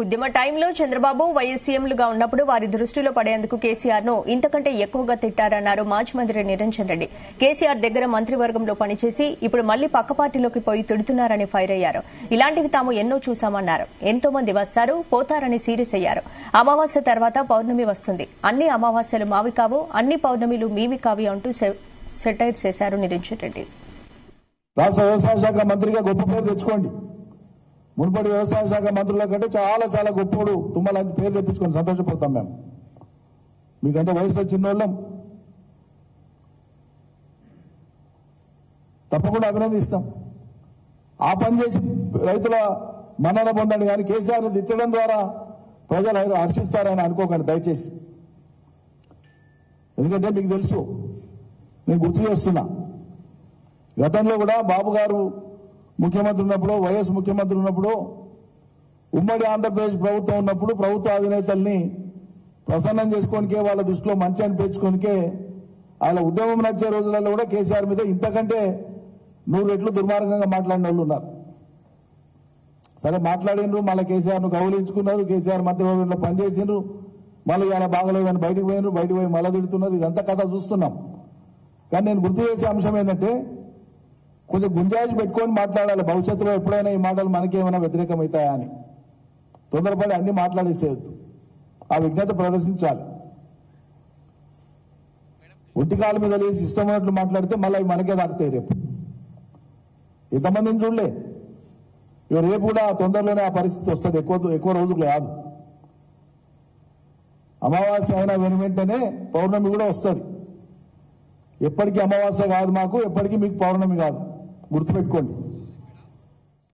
ఉద్యమ టైంలో చంద్రబాబు వైఎస్ సీఎంలుగా ఉన్నప్పుడు వారి దృష్టిలో పడేందుకు కేసీఆర్ ను ఇంతకంటే ఎక్కువగా తిట్టారన్నారు మాజీ మంత్రి నిరంజన్ రెడ్డి. కేసీఆర్ దగ్గర మంత్రివర్గంలో పనిచేసి ఇప్పుడు మళ్లీ పక్క పార్టీలోకి పోయి తిడుతున్నారని ఫైర్ అయ్యారు. ఇలాంటివి తాము ఎన్నో చూశామన్నారు. ఎంతో మంది వస్తారు పోతారని సీరియస్ అయ్యారు. అమావాస్య తర్వాత పౌర్ణమి వస్తుంది, అన్ని అమావాస్యలు మావి కావు, అన్ని పౌర్ణమిలు మీవి కావి అంటూ సెటైర్ చేశారు నిరంజన్ రెడ్డి. రాష్ట్ర వ్యవసాయ శాఖ మంత్రిగా గొప్ప పేరు తెచ్చుకోండి. మునుపటి వ్యవసాయ శాఖ మంత్రుల కంటే చాలా చాలా గొప్పడు తుమ్మలాంటి పేరు తెప్పించుకొని సంతోషపడతాం. మేము మీకంటే వయసులో చిన్నోళ్ళం, తప్పకుండా అభినందిస్తాం. ఆ పని చేసి రైతుల మన్నన పొందండి, కానీ కేసీఆర్ని తిట్టడం ద్వారా ప్రజలు హర్షిస్తారని అనుకోకండి దయచేసి. ఎందుకంటే మీకు తెలుసు, నేను గుర్తు చేస్తున్నా, గతంలో కూడా బాబు గారు ముఖ్యమంత్రి ఉన్నప్పుడు, వైఎస్ ముఖ్యమంత్రి ఉన్నప్పుడు, ఉమ్మడి ఆంధ్రప్రదేశ్ ప్రభుత్వం ఉన్నప్పుడు ప్రభుత్వ అధినేతల్ని ప్రసన్నం చేసుకోనికే, వాళ్ళ దృష్టిలో మంచి అనిపించుకోనికే ఆయన ఉద్యమం నడిచే రోజులలో కూడా కేసీఆర్ మీద ఇంతకంటే 100 రెట్లు దుర్మార్గంగా మాట్లాడిన వాళ్ళు ఉన్నారు. సరే మాట్లాడినరు, మళ్ళీ కేసీఆర్ను కౌలించుకున్నారు, కేసీఆర్ మంత్రివర్గంలో పనిచేసిండ్రు, మళ్ళీ ఇలా బాగలేదని బయటకు పోయినారు, బయటకు పోయి మళ్ళీ తిడుతున్నారు. ఇదంతా కథ చూస్తున్నాం. కానీ నేను గుర్తు చేసే అంశం ఏంటంటే, కొంచెం గుంజాయిషి పెట్టుకొని మాట్లాడాలి. భవిష్యత్తులో ఎప్పుడైనా ఈ మాటలు మనకేమైనా వ్యతిరేకమవుతాయా అని తొందరపడి అన్ని మాట్లాడేసేయద్దు. ఆ విజ్ఞత ప్రదర్శించాలి. ఒంటికాల మీద లేసి ఇష్టమైనట్లు మాట్లాడితే మళ్ళీ అవి మనకే దాకుతాయి. రేపు ఎంతమందిని చూడలే, రేపు కూడా తొందరలోనే ఆ పరిస్థితి వస్తుంది. ఎక్కువ రోజులు కాదు. అమావాస్య అయినా వెంటనే పౌర్ణమి కూడా వస్తుంది. ఎప్పటికీ అమావాస్య కాదు మాకు, ఎప్పటికీ మీకు పౌర్ణమి కాదు, గుర్తుపెట్టుకోండి.